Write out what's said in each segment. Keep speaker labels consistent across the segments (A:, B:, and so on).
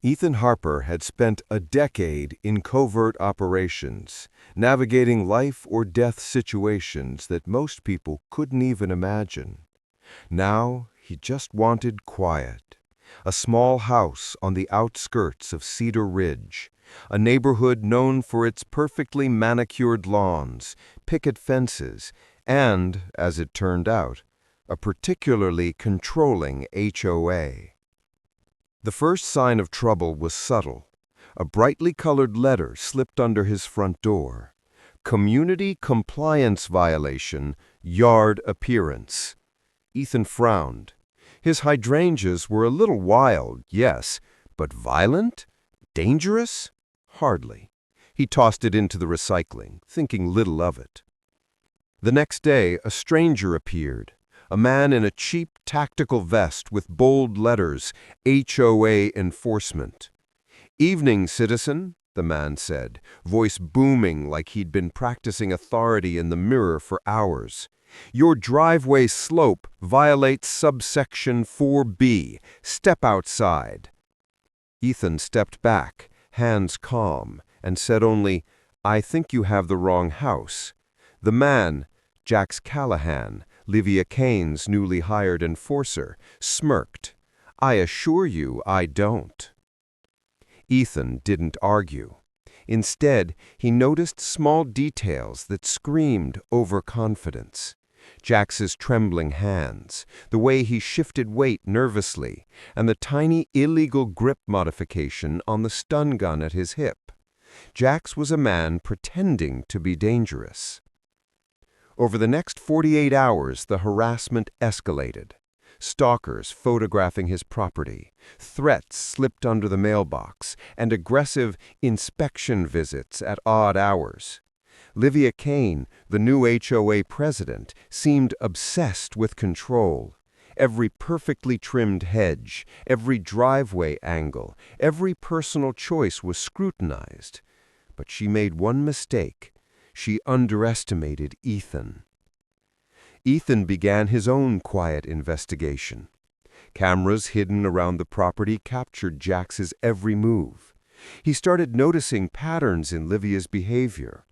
A: Ethan Harper had spent a decade in covert operations, navigating life-or-death situations that most people couldn't even imagine. Now, he just wanted quiet. A small house on the outskirts of Cedar Ridge, a neighborhood known for its perfectly manicured lawns, picket fences, and, as it turned out, a particularly controlling HOA. The first sign of trouble was subtle. A brightly colored letter slipped under his front door. Community compliance violation, yard appearance. Ethan frowned. His hydrangeas were a little wild, yes, but violent? Dangerous? Hardly. He tossed it into the recycling, thinking little of it. The next day, a stranger appeared. A man in a cheap tactical vest with bold letters, HOA enforcement. "Evening, citizen," the man said, voice booming like he'd been practicing authority in the mirror for hours. "Your driveway slope violates subsection 4B. Step outside." Ethan stepped back, hands calm, and said only, "I think you have the wrong house." The man, Jax Callahan, Livia Kane's newly hired enforcer, smirked. "I assure you I don't." Ethan didn't argue. Instead, he noticed small details that screamed overconfidence. Jax's trembling hands, the way he shifted weight nervously, and the tiny illegal grip modification on the stun gun at his hip. Jax was a man pretending to be dangerous. Over the next 48 hours, the harassment escalated. Stalkers photographing his property, threats slipped under the mailbox, and aggressive inspection visits at odd hours. Livia Kane, the new HOA president, seemed obsessed with control. Every perfectly trimmed hedge, every driveway angle, every personal choice was scrutinized. But she made one mistake. She underestimated Ethan. Ethan began his own quiet investigation. Cameras hidden around the property captured Jax's every move. He started noticing patterns in Livia's behavior.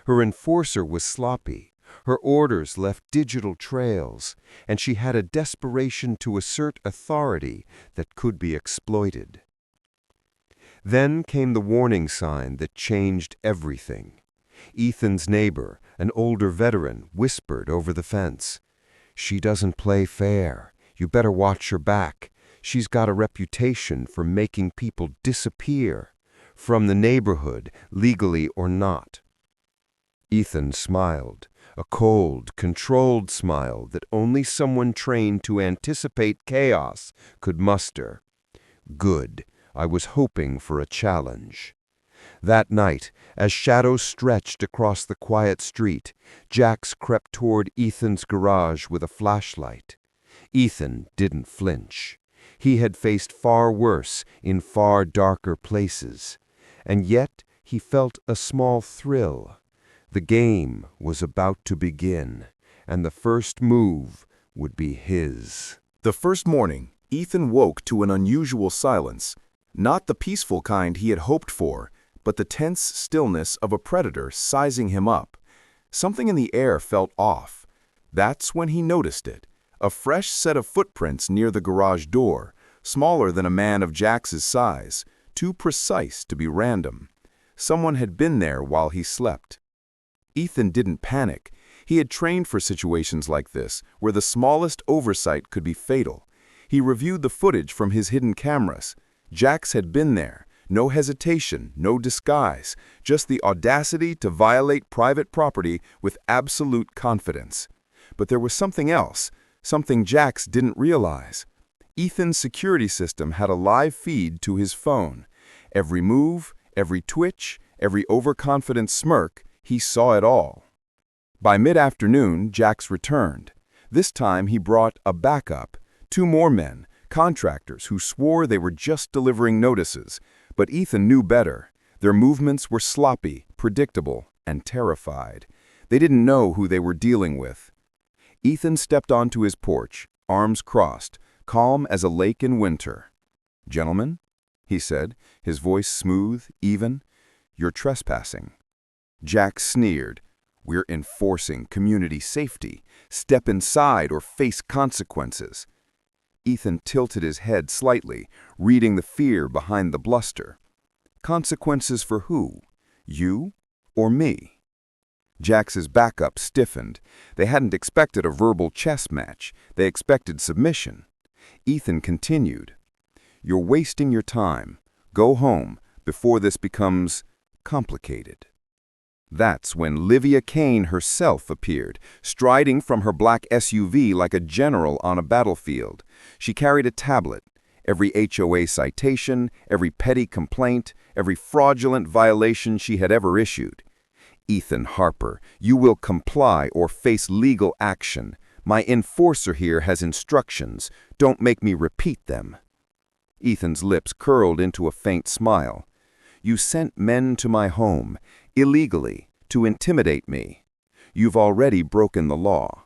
A: Her enforcer was sloppy. Her orders left digital trails, and she had a desperation to assert authority that could be exploited. Then came the warning sign that changed everything. Ethan's neighbor, an older veteran, whispered over the fence, "She doesn't play fair. You better watch her back. She's got a reputation for making people disappear from the neighborhood, legally or not." Ethan smiled, a cold, controlled smile that only someone trained to anticipate chaos could muster. Good. I was hoping for a challenge. That night, as shadows stretched across the quiet street, Jax crept toward Ethan's garage with a flashlight. Ethan didn't flinch. He had faced far worse in far darker places, and yet he felt a small thrill. The game was about to begin, and the first move would be his.
B: The first morning, Ethan woke to an unusual silence, not the peaceful kind he had hoped for, but the tense stillness of a predator sizing him up. Something in the air felt off. That's when he noticed it. A fresh set of footprints near the garage door, smaller than a man of Jax's size, too precise to be random. Someone had been there while he slept. Ethan didn't panic. He had trained for situations like this, where the smallest oversight could be fatal. He reviewed the footage from his hidden cameras. Jax had been there. No hesitation, no disguise, just the audacity to violate private property with absolute confidence. But there was something else, something Jax didn't realize. Ethan's security system had a live feed to his phone. Every move, every twitch, every overconfident smirk, he saw it all. By mid-afternoon, Jax returned. This time he brought a backup, 2 more men, contractors who swore they were just delivering notices. But Ethan knew better. Their movements were sloppy, predictable, and terrified. They didn't know who they were dealing with. Ethan stepped onto his porch, arms crossed, calm as a lake in winter. "Gentlemen?" he said, his voice smooth, even. "You're trespassing." Jack sneered. "We're enforcing community safety. Step inside or face consequences." Ethan tilted his head slightly, reading the fear behind the bluster. Consequences for who? You or me? Jax's backup stiffened. They hadn't expected a verbal chess match. They expected submission. Ethan continued. "You're wasting your time. Go home before this becomes complicated." That's when Livia Kane herself appeared, striding from her black SUV like a general on a battlefield. She carried a tablet. Every HOA citation, every petty complaint, every fraudulent violation she had ever issued. "Ethan Harper, you will comply or face legal action. My enforcer here has instructions. Don't make me repeat them." Ethan's lips curled into a faint smile. "You sent men to my home, illegally, to intimidate me. You've already broken the law."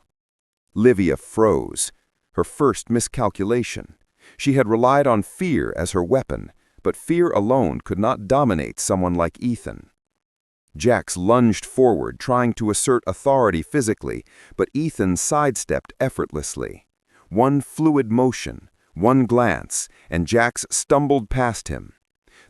B: Livia froze. Her first miscalculation. She had relied on fear as her weapon, but fear alone could not dominate someone like Ethan. Jax lunged forward, trying to assert authority physically, but Ethan sidestepped effortlessly. One fluid motion, one glance, and Jax stumbled past him.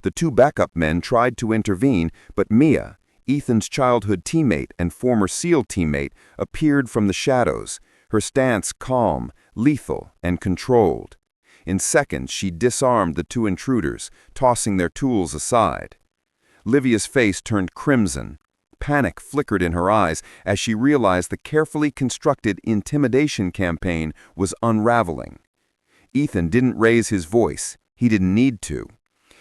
B: The two backup men tried to intervene, but Mia, Ethan's childhood teammate and former SEAL teammate, appeared from the shadows, her stance calm, lethal, and controlled. In seconds, she disarmed the two intruders, tossing their tools aside. Livia's face turned crimson. Panic flickered in her eyes as she realized the carefully constructed intimidation campaign was unraveling. Ethan didn't raise his voice. He didn't need to.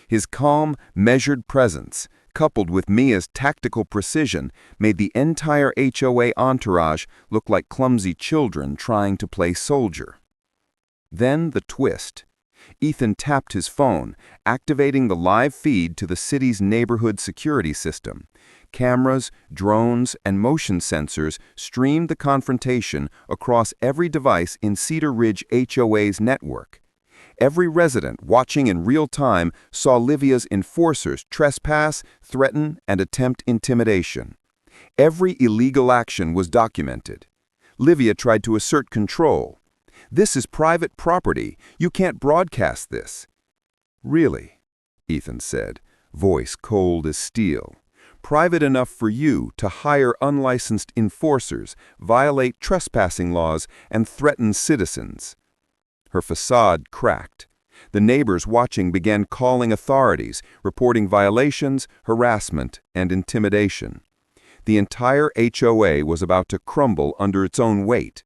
B: His calm, measured presence, coupled with Mia's tactical precision, made the entire HOA entourage look like clumsy children trying to play soldier. Then the twist. Ethan tapped his phone, activating the live feed to the city's neighborhood security system. Cameras, drones, and motion sensors streamed the confrontation across every device in Cedar Ridge HOA's network. Every resident watching in real time saw Livia's enforcers trespass, threaten, and attempt intimidation. Every illegal action was documented. Livia tried to assert control. "This is private property. You can't broadcast this." "Really?" Ethan said, voice cold as steel. "Private enough for you to hire unlicensed enforcers, violate trespassing laws, and threaten citizens." Her facade cracked. The neighbors watching began calling authorities, reporting violations, harassment, and intimidation. The entire HOA was about to crumble under its own weight.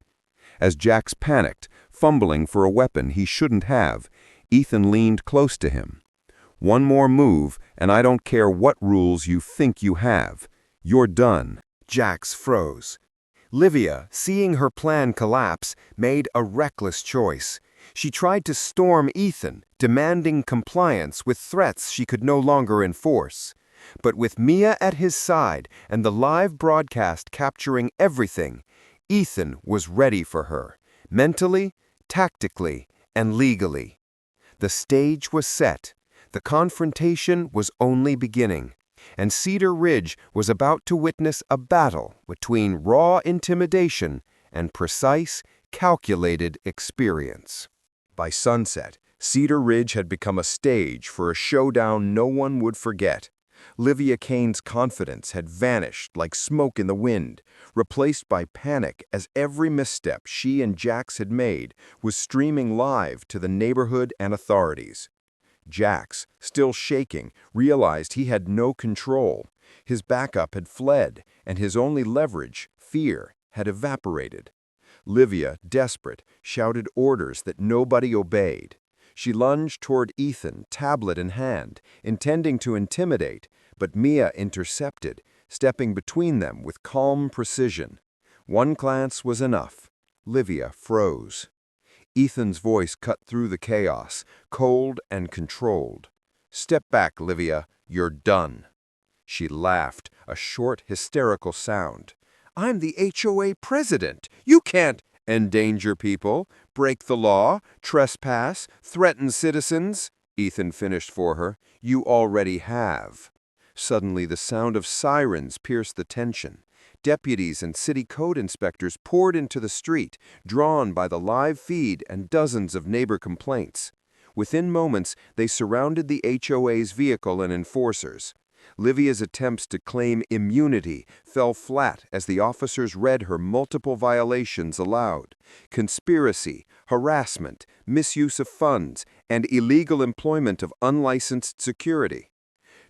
B: As Jax panicked, fumbling for a weapon he shouldn't have, Ethan leaned close to him. "One more move, and I don't care what rules you think you have. You're done." Jax froze. Livia, seeing her plan collapse, made a reckless choice. She tried to storm Ethan, demanding compliance with threats she could no longer enforce. But with Mia at his side and the live broadcast capturing everything, Ethan was ready for her, mentally, tactically, and legally. The stage was set. The confrontation was only beginning, and Cedar Ridge was about to witness a battle between raw intimidation and precise, calculated experience. By sunset, Cedar Ridge had become a stage for a showdown no one would forget. Livia Kane's confidence had vanished like smoke in the wind, replaced by panic as every misstep she and Jax had made was streaming live to the neighborhood and authorities. Jax, still shaking, realized he had no control. His backup had fled, and his only leverage, fear, had evaporated. Livia, desperate, shouted orders that nobody obeyed. She lunged toward Ethan, tablet in hand, intending to intimidate, but Mia intercepted, stepping between them with calm precision. One glance was enough. Livia froze. Ethan's voice cut through the chaos, cold and controlled. "Step back, Livia. You're done." She laughed, a short, hysterical sound. "I'm the HOA president. You can't endanger people, break the law, trespass, threaten citizens."
A: Ethan finished for her. "You already have." Suddenly, the sound of sirens pierced the tension. Deputies and city code inspectors poured into the street, drawn by the live feed and dozens of neighbor complaints. Within moments, they surrounded the HOA's vehicle and enforcers. Livia's attempts to claim immunity fell flat as the officers read her multiple violations aloud: conspiracy, harassment, misuse of funds, and illegal employment of unlicensed security.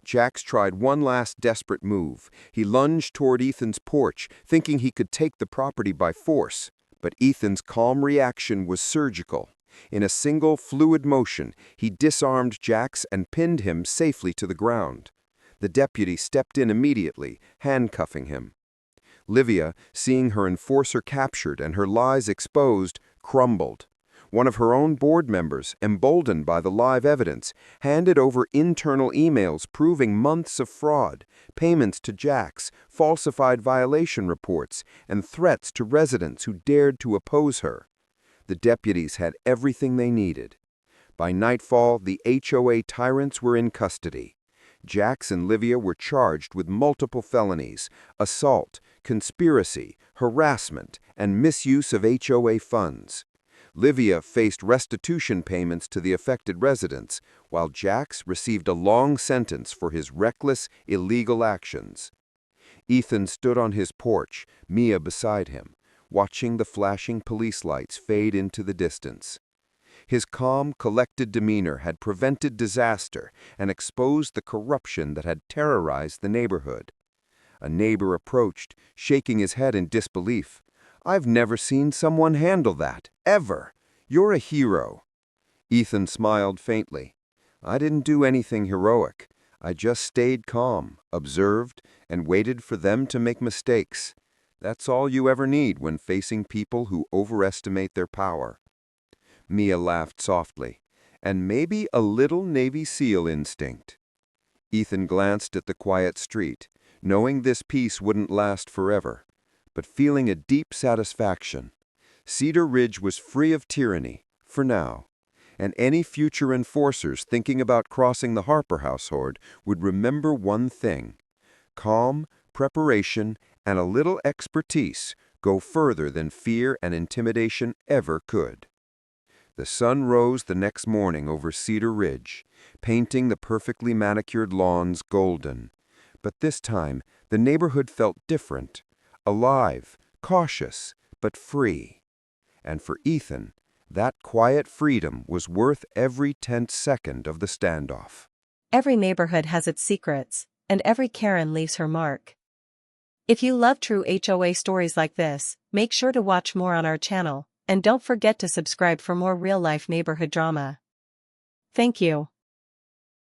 A: Jax tried one last desperate move. He lunged toward Ethan's porch, thinking he could take the property by force. But Ethan's calm reaction was surgical. In a single, fluid motion, he disarmed Jax and pinned him safely to the ground. The deputy stepped in immediately, handcuffing him. Livia, seeing her enforcer captured and her lies exposed, crumbled. One of her own board members, emboldened by the live evidence, handed over internal emails proving months of fraud, payments to Jax, falsified violation reports, and threats to residents who dared to oppose her. The deputies had everything they needed. By nightfall, the HOA tyrants were in custody. Jax and Livia were charged with multiple felonies: assault, conspiracy, harassment, and misuse of HOA funds. Livia faced restitution payments to the affected residents, while Jax received a long sentence for his reckless, illegal actions. Ethan stood on his porch, Mia beside him, watching the flashing police lights fade into the distance. His calm, collected demeanor had prevented disaster and exposed the corruption that had terrorized the neighborhood. A neighbor approached, shaking his head in disbelief. "I've never seen someone handle that, ever. You're a hero." Ethan smiled faintly. "I didn't do anything heroic. I just stayed calm, observed, and waited for them to make mistakes. That's all you ever need when facing people who overestimate their power." Mia laughed softly. "And maybe a little Navy SEAL instinct." Ethan glanced at the quiet street, knowing this peace wouldn't last forever, but feeling a deep satisfaction. Cedar Ridge was free of tyranny, for now, and any future enforcers thinking about crossing the Harper household would remember one thing: calm, preparation, and a little expertise go further than fear and intimidation ever could. The sun rose the next morning over Cedar Ridge, painting the perfectly manicured lawns golden. But this time, the neighborhood felt different, alive, cautious, but free. And for Ethan, that quiet freedom was worth every tense second of the standoff.
C: Every neighborhood has its secrets, and every Karen leaves her mark. If you love true HOA stories like this, make sure to watch more on our channel, and don't forget to subscribe for more real-life neighborhood drama. Thank you.